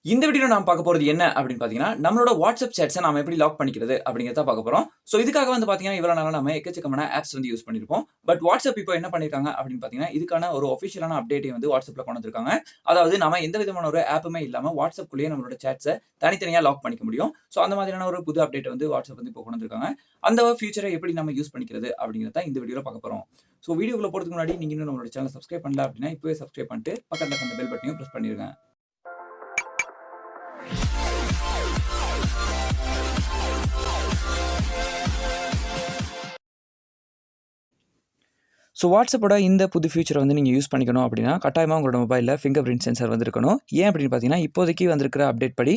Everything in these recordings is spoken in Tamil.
இந்த வீடியோல நாம பார்க்க போறது என்ன அப்படின்னு பார்த்தீங்கன்னா, நம்மளோட வாட்ஸ்அப் சேட்ஸ நாம எப்படி லாக் பண்ணிக்கிறது அப்படிங்கிறத பார்க்க போறோம். ஸோ இதுக்காக வந்து பார்த்தீங்கன்னா, இவ்வளவு நாளா நம்ம எக்கச்சக்கமான ஆப்ஸ் வந்து யூஸ் பண்ணியிருப்போம். பட் வாட்ஸ்அப் இப்போ என்ன பண்ணியிருக்காங்க அப்படின்னு பார்த்தீங்கன்னா, இதுக்கான ஒரு ஆஃபிஷியலான அப்டேட்டை வந்து வாட்ஸ்அப்ல கொண்டு வந்திருக்காங்க. அதாவது நாம எந்த விதமான ஒரு ஆப்புமே இல்லாம வாட்ஸ்அப்குள்ளேயே நம்மளோட சேட்ஸ தனித்தனியா லாக் பண்ணிக்க முடியும். ஸோ அந்த மாதிரியான ஒரு புது அப்டேட் வந்து வாட்ஸ்அப் வந்து இப்போ கொண்டு வந்திருக்காங்க. அந்த ஃபியூச்சரை எப்படி நம்ம யூஸ் பண்ணிக்கிறது அப்படிங்கிறத இந்த வீடியோல பார்க்க போறோம். ஸோ வீடியோக்குள்ள போறதுக்கு முன்னாடி நீங்க இன்னும் நம்மளோட சேனலை சப்ஸ்கிரைப் பண்ணல அப்படின்னா, இப்பவே சப்ஸ்கிரைப் பண்ணிட்டு பக்கத்துல இருக்க அந்த பெல் பட்டனையும் பிரஸ் பண்ணிருங்க. ஸோ வாட்ஸ்அப்போட இந்த புது ஃபியூச்சரை வந்து நீங்கள் யூஸ் பண்ணிக்கணும் அப்படின்னா, கட்டாயமாக உங்களோட மொபைலில் ஃபிங்கர் பிரிண்ட் சென்சார் வந்து இருக்கணும். ஏன் அப்படின்னு பார்த்தீங்கன்னா, இப்போதைக்கு வந்திருக்கிற அப்டேட் படி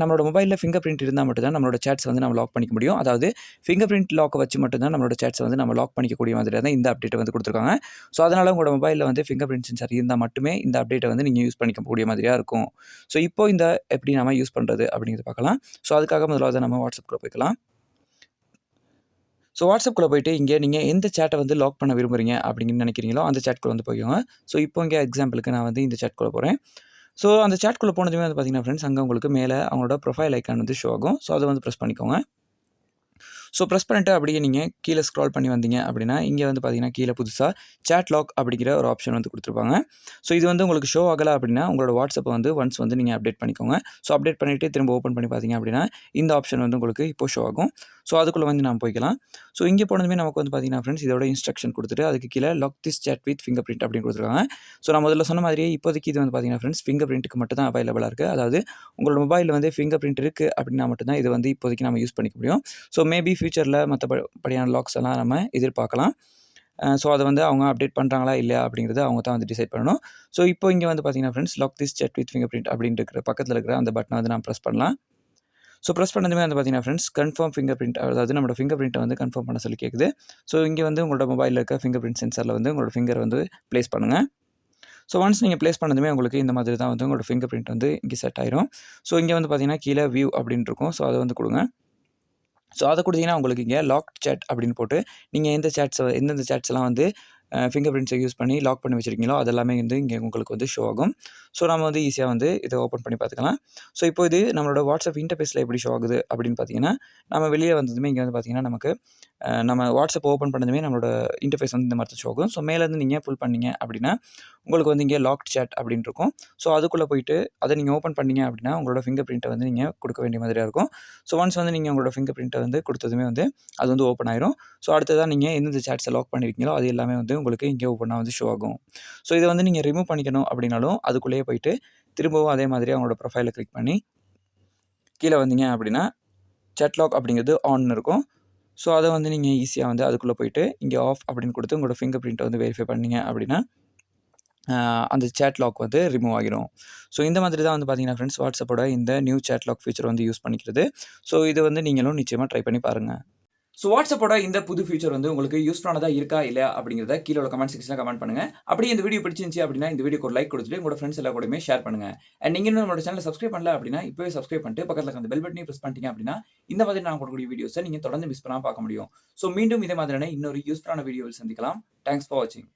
நம்மளோட மொபைலில் ஃபிங்கர் பிரிண்ட் இருந்தால் மட்டும் தான் நம்மளோட சேட்ஸ் வந்து நம்ம லாக் பண்ணிக்க முடியும். அதாவது ஃபிங்கர் பிரிண்ட் லாக்கை வச்சு மட்டும் தான் நம்மளோட சேட்ஸை வந்து நம்ம லாக் பண்ணிக்கக்கூடிய மாதிரி தான் இந்த அப்டேட்டை வந்து கொடுத்துருக்காங்க. ஸோ அதனால் உங்களோட மொபைலில் வந்து ஃபிங்கர் பிரிண்ட் சென்சார் இருந்தால் மட்டுமே இந்த அப்டேட்டை வந்து நீங்கள் யூஸ் பண்ணிக்கக்கூடிய மாதிரியாக இருக்கும். ஸோ இப்போ இந்த எப்படி நம்ம யூஸ் பண்ணுறது அப்படிங்கிறத பார்க்கலாம். ஸோ அதுக்காக முதலாவது நம்ம வாட்ஸ்அப்குள்ளே போய்க்கலாம். ஸோ வாட்ஸ்அப்குள்ளே போயிட்டு இங்கே நீங்கள் எந்த சேட்டை வந்து லாக் பண்ண விரும்புகிறீங்க அப்படின்னு நினைக்கிறீங்களோ அந்த சேட்குள்ளே வந்து போய்க்கோங்க. ஸோ இப்போ இங்கே எக்ஸாம்பிளுக்கு நான் வந்து இந்த சேட்குள்ளே போகிறேன். ஸோ அந்த சேட்குள்ளே போனதுமே வந்து பார்த்தீங்கன்னா ஃப்ரெண்ட்ஸ், அங்கே உங்களுக்கு மேலே அவங்களோட ப்ரொஃபைல் ஐக்கான் வந்து ஷோ ஆகும். ஸோ அதை வந்து ப்ரெஸ் பண்ணிக்கோங்க. ஸோ ப்ரெஸ் பண்ணிட்டு அப்படியே நீங்கள் கீழே ஸ்க்ரால் பண்ணி வந்தீங்க அப்படின்னா, இங்கே வந்து பார்த்தீங்கன்னா கீழே புதுசாக சேட் லாக் அப்படிங்கிற ஒரு ஆப்ஷன் வந்து கொடுத்துருப்பாங்க. ஸோ இது வந்து உங்களுக்கு ஷோ ஆகலை அப்படின்னா, உங்களோட வாட்ஸ்அப்பை வந்து ஒன்ஸ் வந்து நீங்கள் அப்டேட் பண்ணிக்கோங்க. ஸோ அப்டேட் பண்ணிவிட்டு திரும்ப ஓப்பன் பண்ணி பார்த்தீங்க அப்படின்னா, இந்த ஆப்ஷன் வந்து உங்களுக்கு இப்போ ஷோ ஆகும். ஸோ அதுக்குள்ளே வந்து நம்ம போய்க்கலாம். ஸோ இங்கே போனதுமே நமக்கு வந்து பார்த்தீங்கன்னா ஃப்ரெண்ட்ஸ், இதோட இன்ஸ்ட்ரக்ஷன் கொடுத்துட்டு அதுக்கு கீழே lock this chat with fingerprint அப்படின்னு கொடுத்துருக்காங்க. ஸோ நான் முதல்ல சொன்ன மாதிரியே இப்போதைக்கு இது வந்து பார்த்தீங்கன்னா ஃப்ரெண்ட்ஸ், ஃபிங்கர் பிரிண்ட்டுக்கு மட்டும் தான் அவைலபிளாக இருக்குது. அதாவது உங்களோட மொபைலில் வந்து ஃபிங்கர் பிரிண்ட் இருக்குது அப்படின்னா மட்டும் தான் இது வந்து இப்போதைக்கு நம்ம யூஸ் பண்ணிக்க முடியும். ஸோ மேபி ஃபியூச்சரில் படியான லாக்ஸ் எல்லாம் நம்ம எதிர்பார்க்கலாம். ஸோ அதை வந்து அவங்க அப்டேட் பண்ணுறாங்களா இல்லையா அப்படிங்கிறத அவங்க தான் வந்து டிசைட் பண்ணணும். ஸோ இப்போ இங்கே வந்து பார்த்தீங்கன்னா friends, lock this chat with fingerprint அப்படின்ட்டு இருக்கிற பக்கத்தில் இருக்கிற அந்த பட்டனை வந்து நான் ப்ரெஸ் பண்ணலாம். ஸோ ப்ரெஸ் பண்ணதுமே வந்து பார்த்தீங்கன்னா ஃப்ரெண்ட்ஸ், கன்ஃபார்ம் ஃபிங்கர் பிரிண்ட், அதாவது நம்மளோட ஃபிங்கர் பிரிண்ட்டை வந்து கன்ஃபார்ம் பண்ண சொல்லி கேட்குது. ஸோ இங்கே வந்து உங்களோட மொபைலில் இருக்க ஃபிங்கர் பிரிண்ட் சென்சாரில் வந்து உங்களோட ஃபிங்கர் வந்து ப்ளேஸ் பண்ணுங்கள். ஸோ ஒன்ஸ் நீங்கள் ப்ளேஸ் பண்ணதுமே உங்களுக்கு இந்த மாதிரி தான் வந்து உங்களோட ஃபிங்கர் பிரிண்ட் வந்து இங்கே செட் ஆயிரும். ஸோ இங்கே வந்து பார்த்தீங்கன்னா கீழே வியூ அப்படின்னு இருக்கும். ஸோ அதை வந்து கொடுங்க. ஸோ அதை கொடுத்தீங்கன்னா உங்களுக்கு இங்கே லாக் சேட் அப்படின்னு போட்டு நீங்கள் எந்தெந்த சேட்ஸ்லாம் வந்து ஃபிங்கர் பிரிண்ட்ஸை யூஸ் பண்ணி லாக் பண்ணி வச்சுருக்கீங்களோ அதெல்லாமே வந்து இங்கே உங்களுக்கு வந்து ஷோ ஆகும். ஸோ நம்ம வந்து ஈஸியாக வந்து இதை ஓப்பன் பண்ணி பார்த்துக்கலாம். ஸோ இப்போ இது நம்மளோட வாட்ஸ்அப் இன்டர்ஃபேஸில் எப்படி ஷோ ஆகுது அப்படின்னு பார்த்தீங்கன்னா, நம்ம வெளியே வந்ததுமே இங்கே வந்து பார்த்தீங்கன்னா நமக்கு நம்ம வாட்ஸ்அப் ஓப்பன் பண்ணதுமே நம்மளோட இன்டர்ஃபேஸ் வந்து இந்த மாதிரி ஷோ ஆகும். ஸோ மேலேருந்து நீங்கள் புல் பண்ணீங்க அப்படின்னா உங்களுக்கு வந்து இங்கே லாக் சேட் அப்படின்னு இருக்கும். ஸோ அதுக்குள்ளே போயிட்டு அதை நீங்கள் ஓப்பன் பண்ணீங்க அப்படின்னா உங்களோட ஃபிங்கர் பிரிண்ட்டை வந்து நீங்கள் கொடுக்க வேண்டிய மாதிரியாக இருக்கும். ஸோ ஒன்ஸ் வந்து நீங்கள் உங்களோட ஃபிங்கர் பிரிண்ட்டை வந்து கொடுத்ததுமே வந்து அது வந்து ஓப்பன் ஆயிரும். ஸோ அடுத்ததாக நீங்கள் எந்தெந்த சேட்ஸை லாக் பண்ணியிருக்கீங்களோ அது எல்லாமே வந்து உங்களுக்கு இங்கே ஓப்பனாக வந்து ஷோ ஆகும். ஸோ இதை வந்து நீங்கள் ரிமூவ் பண்ணிக்கணும் அப்படின்னாலும் அதுக்குள்ளேயே போயிட்டு திரும்பவும் அதே மாதிரி அவங்களோட ப்ரொஃபைலை கிளிக் பண்ணி கீழே வந்தீங்க அப்படின்னா சேட் லாக் அப்படிங்கிறது ஆன் இருக்கும். ஸோ அதை வந்து நீங்கள் ஈஸியாக வந்து அதுக்குள்ளே போயிட்டு இங்கே ஆஃப் அப்படின்னு கொடுத்து உங்களோட ஃபிங்கர் பிரிண்ட்டை வந்து வெரிஃபை பண்ணீங்க அப்படின்னா அந்த சேட் லாக் வந்து ரிமூவ் ஆகிரும். ஸோ இந்த மாதிரி தான் வந்து பார்த்தீங்கன்னா ஃப்ரெண்ட்ஸ், வாட்ஸ்அப்போட இந்த நியூ சேட் லாக் ஃபீச்சர் வந்து யூஸ் பண்ணிக்கிறது. ஸோ இது வந்து நீங்களும் நிச்சயமாக ட்ரை பண்ணி பாருங்கள். ஸோ வாட்ஸ்அப்போட இந்த புது ஃபியூச்சர் வந்து உங்களுக்கு யூஸ்ஃபுல்லானதாக இருக்கா இல்லையா அப்படிங்கிறத கீழே உள்ள கமெண்ட் செக்ஷனில் கமெண்ட் பண்ணுங்கள். அப்படியே இந்த வீடியோ பிடிச்சிருந்துச்சு அப்படின்னா இந்த வீடியோக்கு ஒரு லைக் கொடுத்துட்டு உங்களோட ஃப்ரெண்ட்ஸ் எல்லாம் கூடமே ஷேர் பண்ணுங்கள். அண்ட் நீங்கள் இன்னும் நம்மளோட சேனலை சப்ஸ்கிரைப் பண்ணல அப்படின்னா இப்போவே சப்ஸ்கிரைப் பண்ணிட்டு பக்கத்தில் அந்த பெல் பட்டனையும் ப்ரெஸ் பண்ணிட்டீங்க அப்படின்னா இந்த மாதிரி நான் கொடுக்கக்கூடிய வீடியோஸை நீங்கள் தொடர்ந்து மிஸ் பண்ணாமல் பார்க்க முடியும். ஸோ மீண்டும் இதே மாதிரியான இன்னொரு யூஸ்ஃபுல்லான வீடியோவில் சந்திக்கலாம். தேங்க்ஸ் ஃபார் வாட்சிங்.